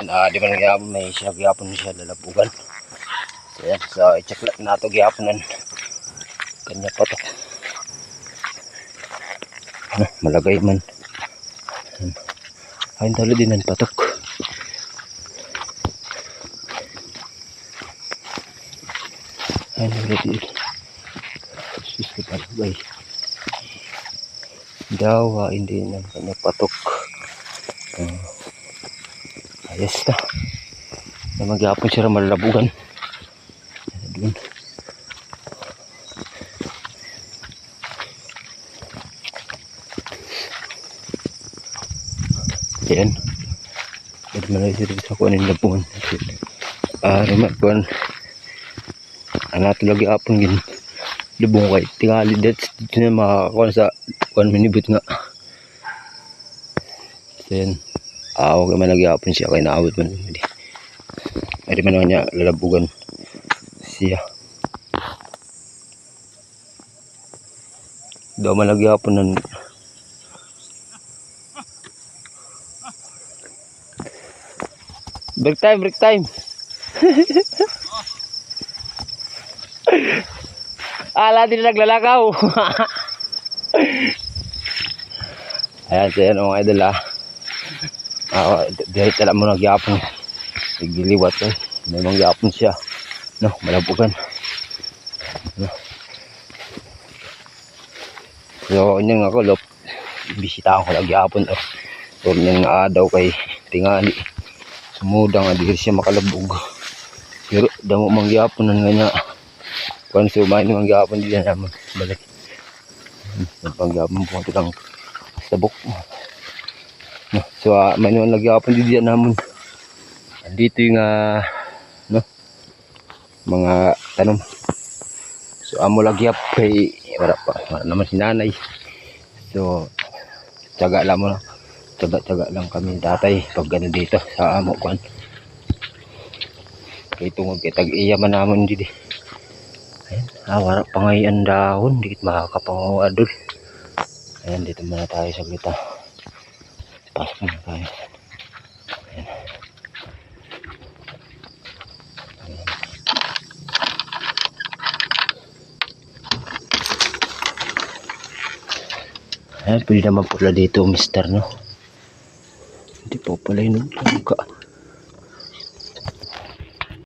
naman, di ba nagyapon, may siya gyapon siya lalabugan. So yan, so i-check lang na ito gyaponan. Kanya patok. Malagay man. Ayun talo din ang patok. Ayun malagay. Sus na palagay. Dawa, hindi na kanya patok. Ayos na. Na magyapon siya malalabugan. Doon. Ayan. Pwede malaysi rin sa kunin labugan. Rimatkuhan. Anato lagi apon gin. Lubong kay tingali dito na makakuha sa 1 minute nga. Ayan. Okay man lagi apon siya kay naawit man. Pwede man naman niya lalabugan siya. Daw man lagi apon ng break time, break time. Ala din naglalakaw. Ayan, so yan mga idol dahil tala mo nagyapon. Nagliliwat may mangyapon siya. No, malabugan. No. So, yun nga ko, bisita ko nagyapon. So, yun nga daw kay tingali. Sumudang nga, di siya makalabog. Pero, damo mangyapon nga niya. Kung sumayin mangyapon, di na naman balik. Pangyapon po ito lang sabok. So, may naman nagyapon di diyan naman. Dito yung mga tanom. So, amo lagyap kay wala naman si nanay. So, tiyaga lang mo. Tiyaga lang kami tatay pag gano'n dito sa amo kwan. Kaya tungod kay tag-iya man naman dito. Ayan, wala pa ngayon dahon, dikit makakapanguadol. Ayan, dito muna tayo sa kita. Pasok muna tayo. Ayan. Ayan, pwede naman pula dito, mister, no? Hindi po pala yun.